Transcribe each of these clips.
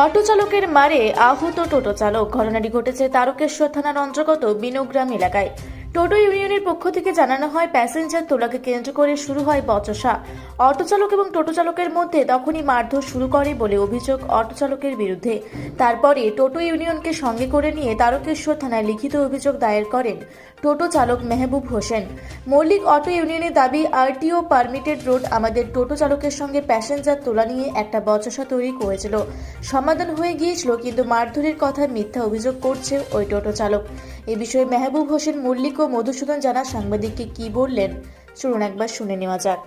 Auto চালকের মারে আহত টোটো চালক। ঘটনাটি ঘটেছে তারকেশ্বর থানার অন্তর্গত বিনোগ্রাম এলাকায়। টোটো ইউনিয়নের পক্ষ থেকে জানানো হয়, প্যাসেঞ্জার তোলাকে কেন্দ্র করে শুরু হয় বচসা। অটো চালক এবং টোটো চালকের মধ্যে তখনই মারধর শুরু করে বলে অভিযোগ অটো চালকের বিরুদ্ধে। তারপরে টোটো ইউনিয়নকে সঙ্গে করে নিয়ে তারকেশ্বর থানায় লিখিত অভিযোগ দায়ের করেন টোটো চালক মেহবুব হোসেন। মল্লিক অটো ইউনিয়নের দাবি, আরটিও পারমিটেড রোড আমাদের টোটো চালকের সঙ্গে প্যাসেঞ্জার তোলা নিয়ে একটা বচসা তৈরি করেছিল। সমাধান হয়ে গিয়েছিল, কিন্তু মারধরের কথা মিথ্যা অভিযোগ করছে ওই টোটো চালক। এ বিষয়ে মেহবুব হোসেন, মল্লিক ও মধুসূদন জানা সাংবাদিককে কি বললেন চলুন একবার শুনে নেওয়া যাক।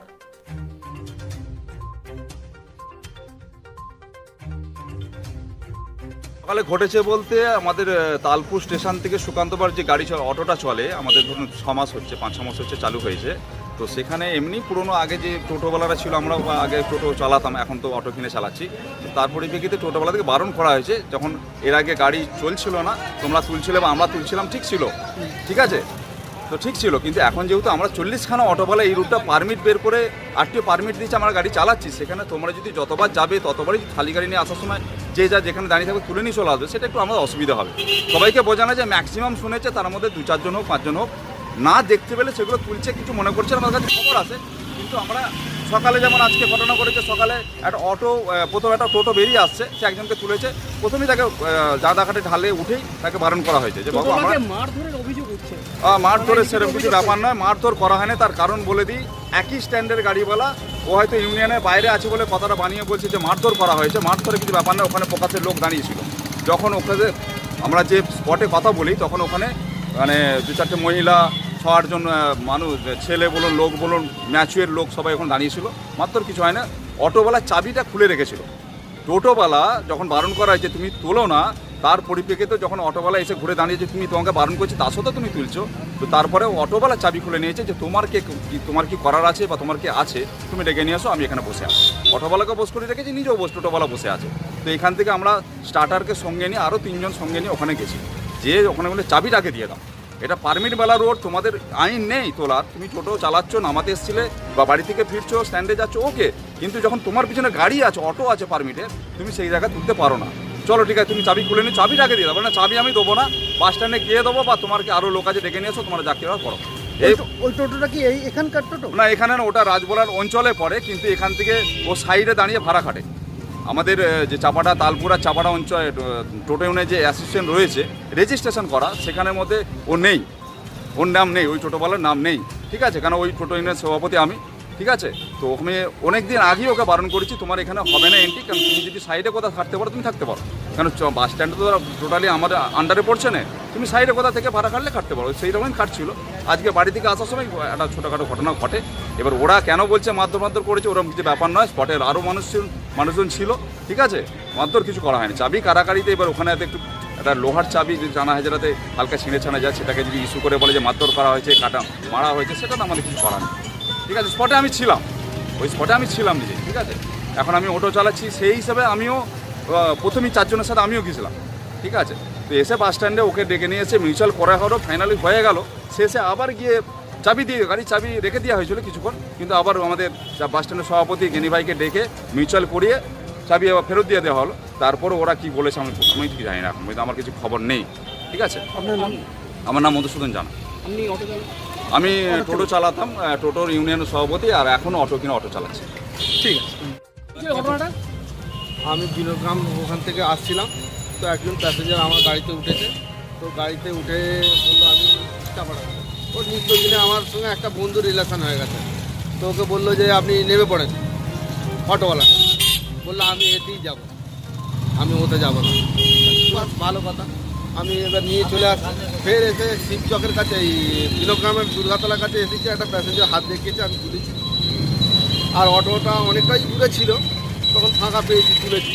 সকালে ঘটেছে বলতে আমাদের তালপুর স্টেশন থেকে সুকান্তবার যে গাড়ি অটোটা চলে, আমাদের ধরুন 6 মাস হচ্ছে, 5-6 মাস হচ্ছে চালু হয়েছে। তো সেখানে এমনি পুরনো আগে যে টোটোওয়ালারা ছিল, আমরা আগে টোটো চালাতাম, এখন তো অটো কিনে চালাচ্ছি। তো তার পরিপ্রেক্ষিতে টোটোওয়ালাদেরকে বারণ করা হয়েছে, যখন এর আগে গাড়ি চলছিল না, তোমরা তুলছিলে বা আমরা তুলছিলাম, ঠিক ছিল, ঠিক আছে, তো ঠিক ছিল। কিন্তু এখন যেহেতু আমরা 40খানা অটোওয়ালা এই রুটটা পারমিট বের করে আরটিও পারমিট দিয়েছে, আমরা গাড়ি চালাচ্ছি, সেখানে তোমরা যদি যতবার যাবে ততবারই খালি গাড়ি নিয়ে আসার সময় যে যা যেখানে দাঁড়িয়ে থাকবে তুলে নিয়ে চলে আসবে, সেটা একটু আমাদের অসুবিধা হবে। সবাইকে বোঝানো যায়, ম্যাক্সিমাম শুনেছে, তার মধ্যে 2-4 জন হোক, 5 জন হোক, না দেখতে পেলে সেগুলো তুলছে, কিছু মনে করছে, আমার কাছে খবর আছে। কিন্তু আমরা সকালে যেমন আজকে ঘটনা করেছে, সকালে একটা অটো, প্রথমে একটা টোটো বেরিয়ে আসছে, সে একজনকে তুলেছে, প্রথমেই তাকে জাদাঘাটে ঢালে উঠেই তাকে বারণ করা হয়েছে যে বাবু আমরা মারধরের অভিযোগ উঠছে। মারধরের সেরকম কিছু ব্যাপার নয়, মারধর করা হয়নি। তার কারণ বলে দিই, একই স্ট্যান্ডের গাড়িওয়ালা, ও হয়তো ইউনিয়নের বাইরে আছে বলে কথাটা বানিয়ে বলছে যে মারধর করা হয়েছে। মারধরের কিছু ব্যাপার নয়, ওখানে প্রকাশের লোক দাঁড়িয়েছিল। যখন ওখানে আমরা যে স্পটে কথা বলি, তখন ওখানে মানে 2-4টে মহিলা, 6-8 জন মানুষ, ছেলে বলুন, লোক বলুন, ম্যাচুয়ার লোক, সবাই এখন দাঁড়িয়েছিল। মাত্র কিছু হয় না, অটোওয়ালা চাবিটা খুলে রেখেছিল। টোটোওয়ালা যখন বারণ করা হয়েছে তুমি তোলো না, তার পরিপ্রেক্ষিতে যখন অটোওয়ালা এসে ঘুরে দাঁড়িয়েছে, তুমি তোমাকে বারণ করছে, তার সাথে তুমি তুলছো, তো তারপরে অটোওয়ালা চাবি খুলে নিয়েছে যে তোমার কি করার আছে বা তোমার কি আছে, তুমি ডেকে নিয়ে আসো, আমি এখানে বসে আছি। অটোওয়ালাকে বস করে রেখেছি, নিজেও বস, টোটোওয়ালা বসে আছে। তো এখান থেকে আমরা স্টার্টারকে সঙ্গে নিয়ে আরও 3 জন সঙ্গে নিয়ে ওখানে গেছি, যে ওখানে বলে চাবিটাকে দিয়ে দাও, এটা পারমিটওয়ালা রোড, তোমাদের আইন নেই তোলার, তুমি টোটো চালাচ্ছ, নামাতে এসেছিলে বা বাড়ি থেকে ফিরছো, স্ট্যান্ডে যাচ্ছ, ওকে, কিন্তু যখন তোমার পিছনে গাড়ি আছে, অটো আছে পারমিটে, তুমি সেই জায়গায় তুলতে পারো না। চলো ঠিক আছে, তুমি চাবি খুলে নিয়ে চাবিটাকে দিয়ে দেবো, না চাবি আমি দেবো না, বাস স্ট্যান্ডে গিয়ে দেবো, বা তোমার কি আরও লোক আছে ডেকে নিয়ে এসো, তোমরা যাকে করো। ওই টোটোটা কি এখানকার টোটো? না, এখানে না, ওটা রাজবোলার অঞ্চলে পড়ে, কিন্তু এখান থেকে ও সাইডে দাঁড়িয়ে ভাড়া খাটে। আমাদের যে চাপাটা, তালপুরা চাপাটা অঞ্চল টোটো ইউনিয়নের যে অ্যাসোসিয়েশন রয়েছে রেজিস্ট্রেশন করা, সেখানের মধ্যে ও নেই, ওর নাম নেই, ওই টোটোওয়ালার নাম নেই, ঠিক আছে, কারণ ওই টোটো ইউনিয়নের সভাপতি আমি, ঠিক আছে। তো ওখানে অনেক দিন আগেই ওকে বারণ করেছি, তোমার এখানে হবে না এন্ট্রি, কারণ তুমি যদি সাইডে কোথাও থাকতে পারো তুমি থাকতে পারো, কারণ বাস স্ট্যান্ডে তো টোটালি আমার আন্ডারে পড়ছে না, তুমি সাইডে কোথা থেকে ভাড়া কাটলে কাটতে পারো, সেই রকমই কাটছিল। আজকে বাড়ি থেকে আসার সময় একটা ছোটোখাটো ঘটনা ঘটে। এবার ওরা কেন বলছে মারধর করেছে, ওরকম কিছু ব্যাপার নয়, স্পটের আরও মানুষজন ছিল, ঠিক আছে, মারধর কিছু করা হয়নি। চাবি কারাকারিতে, এবার ওখানে একটু একটা লোহার চাবি যদি জানা হয়, যেটাতে হালকা ছিঁড়ে ছানা যায়, সেটাকে যদি ইস্যু করে বলে যে মারধর করা হয়েছে, মারা হয়েছে, সেটা তো আমাদের কিছু করার নেই, ঠিক আছে। স্পটে আমি ছিলাম, ওই স্পটে আমি ছিলাম নিজে, ঠিক আছে। এখন আমি অটো চালাচ্ছি, সেই হিসাবে আমিও প্রথমেই 4 জনের সাথে আমিও গেছিলাম, ঠিক আছে। তো এসে বাস স্ট্যান্ডে ওকে ডেকে নিয়ে এসে মিউচুয়াল করা হলো, ফাইনালি হয়ে গেল। শেষে আবার গিয়ে চাবি দিয়ে, গাড়ির চাবি রেখে দেওয়া হয়েছিল কিছুক্ষণ, কিন্তু আবার আমাদের বাস স্ট্যান্ডের সভাপতি গেনি ভাইকে ডেকে মিউচুয়াল করিয়ে চাবি আবার ফেরত দিয়ে দেওয়া হলো। তারপর ওরা কি বলেছে আমি ঠিক জানি না, এখন আমার কিছু খবর নেই, ঠিক আছে। আপনার নাম? আমার নাম মধুসূদন জানা। আপনি অটো চালক? আমি টোটো চালাতাম, টোটোর ইউনিয়নের সভাপতি, আর এখনও অটো চালাচ্ছি। ঠিক আছে। ঘটনাটা, আমি বিনোগ্রাম ওখান থেকে আসছিলাম, তো একজন প্যাসেঞ্জার আমার গাড়িতে উঠেছে, তো গাড়িতে উঠে বললো আমি চাপাড়া, ওর নিত্যদিনে আমার সঙ্গে একটা বন্ধু রিলেশন হয়ে গেছে, তো ওকে বললো যে আপনি নেমে পড়েন, অটোওয়ালা বললো আমি এতেই যাব, আমি ওতে যাবো না। বাস, ভালো কথা। আমি এবার নিয়ে চলে আসি, ফের এসে শিবচকের কাছে, এই বিনোগ্রামের দুর্গাতলার কাছে এসেছি, একটা প্যাসেঞ্জার হাত দেখিয়েছে, আমি তুলেছি, আর অটোটা অনেকটাই দূরে ছিল, তখন ফাঁকা পেয়েছি, তুলেছি।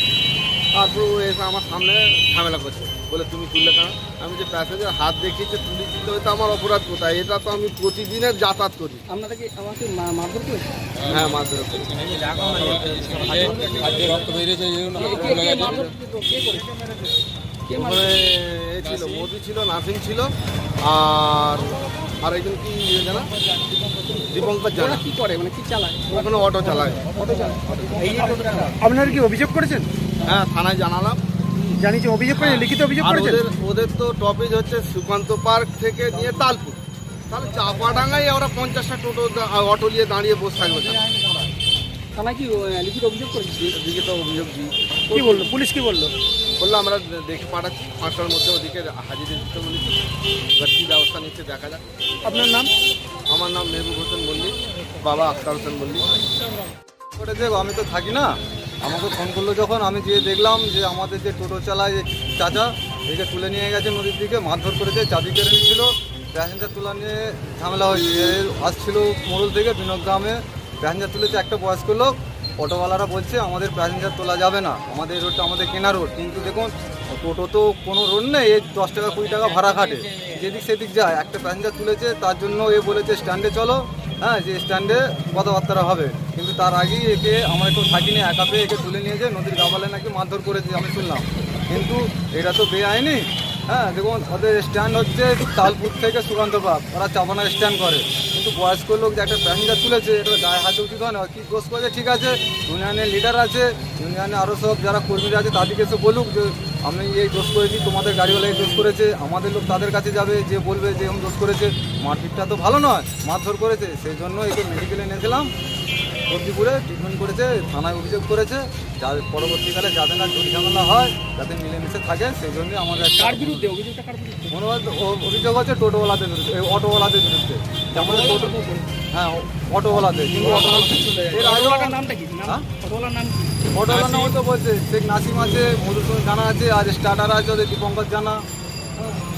তারপর ও এসে আমার সামনে ঝামেলা করছে, বলে তুমি তুললে কেন? আমি যে প্যাসেঞ্জার হাত দেখিয়েছে তুলেছি, তো এটা আমার অপরাধ কোথায়? এটা তো আমি প্রতিদিনের যাতায়াত করি। আপনাকে আমাকে মারধর করেছে? হ্যাঁ, মারধর করি। ওখানে এ ছিল, মোদি ছিল, নাসিম ছিল, আর একজন কি জানা, দীপঙ্কর জানা। কি করে, মানে কি চালায়? ওখানে অটো চালায়। আপনারা কি অভিযোগ করেছেন? হ্যাঁ থানায় জানালাম। জানিয়েছে, অভিযোগ করেছে, লিখিত অভিযোগ আর করেছেন? ওদের তো টপিক হচ্ছে সুকান্ত পার্ক থেকে নিয়ে তালপুর, তাহলে চাপাডাঙ্গায় ওরা 50টা টোটো অটো নিয়ে দাঁড়িয়ে বসে থাকবে কেন? থানায় কি লিখিত অভিযোগ করেছে? ওদিকে তো অভিযোগ দিই, কি বললো পুলিশ, কি বললো? বললো আমরা দেখে পাঠাচ্ছি 5টার মধ্যে ওদিকে হাজির দিতে বলেছি, এবার কী ব্যবস্থা নিচ্ছে দেখা যাক। আপনার নাম? আমার নাম মেহবুব হোসেন মল্লিক, বাবা আখতার হোসেন মল্লিক। করেছে, আমি তো থাকি না, আমাকে ফোন করলো যখন আমি গিয়ে দেখলাম যে আমাদের যে টোটো চালায় যে চাচা একে তুলে নিয়ে গেছে নদীর দিকে, মারধর করেছে, চাবি কেড়ে নিয়েছিল, প্যাসেঞ্জার তোলা নিয়ে ঝামেলা হয়েছে। আসছিল মোড়ল থেকে বিনোগ্রামে প্যাসেঞ্জার তুলেছে একটা বয়স্ক লোক, অটোওয়ালারা বলছে আমাদের প্যাসেঞ্জার তোলা যাবে না, আমাদের রোডটা আমাদের কেনা রোড। কিন্তু দেখুন টোটো তো কোনো রোড নেই, এই 10 টাকা 20 টাকা ভাড়া খাটে, যেদিক সেদিক যায়। একটা প্যাসেঞ্জার তুলেছে, তার জন্য এ বলেছে স্ট্যান্ডে চলো, হ্যাঁ যে স্ট্যান্ডে কথাবার্তা হবে। কিন্তু তার আগেই একে, আমরা একটু থাকিনি, একা পেয়ে একে তুলে নিয়ে যায় নদীর গাবালে নাকি মারধর করেছে আমি শুনলাম। কিন্তু এটা তো বেআইনি। হ্যাঁ দেখুন ওদের স্ট্যান্ড হচ্ছে তালপুর থেকে সুকান্ত পার্ক, ওরা চাপানার স্ট্যান্ড করে। কিন্তু বয়স্ক লোক যে একটা প্যাসেঞ্জার তুলেছে, এটা গায়ে হাতে উচিত হয় না। কী দোষ করেছে ঠিক আছে, ইউনিয়নের লিডার আছে, ইউনিয়নে আরও সব যারা কর্মীরা আছে তাদেরকে এসে বলুক যে আমি এই দোষ করেছি, তোমাদের গাড়িওয়ালা এই দোষ করেছে, আমাদের লোক তাদের কাছে যাবে, যে বলবে যে এরকম দোষ করেছে। মারপিটটা তো ভালো নয়, মারধর করেছে, সেই জন্য একে মেডিকেলে নিয়েছিলাম, ভর্তিপুরে ট্রিটমেন্ট করেছে, থানায় অভিযোগ করেছে, যার পরবর্তীকালে যাতে না ঝুট ঝামেলা হয়, যাতে মিলেমিশে থাকে, সেই জন্যই আমাদের একটা কার বিরুদ্ধে অভিযোগটা, কার বিরুদ্ধে? অভিযোগ হচ্ছে টোটোওয়ালাদের বিরুদ্ধে, এই অটোওয়ালাদের বিরুদ্ধে। আমাদের টোটো, হ্যাঁ অটোওয়ালাদের, কিন্তু এর আগে অটোওয়ালার নামটা কি? হ্যাঁ? অটোওয়ালার নাম কি? অটোওয়ালার নাম তো বলছে শেখ নাসিম আছে, মধুসূদন জানা আছে, আর স্টার্টার আছে ওদের দীপঙ্কর জানা।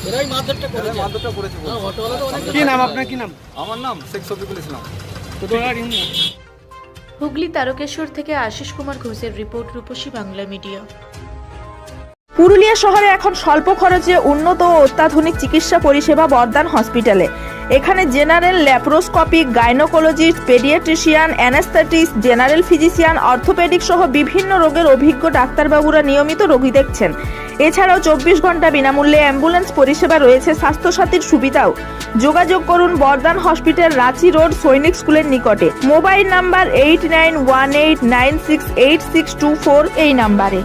এরাই মারধরটা করেছে। মারধরটা করেছে বলছে। কি নাম আপনার, কি নাম? আমার নাম শেখ শফিকুল ইসলাম। টোটোওয়ালার ইউনিয়ন। হুগলি তারকেশ্বর থেকে আশিস কুমার ঘোষের রিপোর্ট, রূপসী বাংলা মিডিয়া। পুরুলিয়া শহরে এখন স্বল্প খরচে উন্নত ও অত্যাধুনিক চিকিৎসা পরিষেবা বর্দান হসপিটালে। এখানে general, laparoscopic, gynaecologist, paediatrician, anaesthetist, general physician, orthopaedic সহ বিভিন্ন রোগের অভিজ্ঞ ডাক্তারবাবুরা নিয়মিত রোগী দেখছেন। এছাড়াও 24 ঘন্টা বিনামূল্যে অ্যাম্বুলেন্স পরিষেবা রয়েছে, স্বাস্থ্যসাথীর সুবিধাও। যোগাযোগ করুন বর্দান হসপিটাল, রাঁচি রোড, সৈনিক স্কুলের নিকটে। মোবাইল নাম্বার 8918968624 এই নাম্বারে।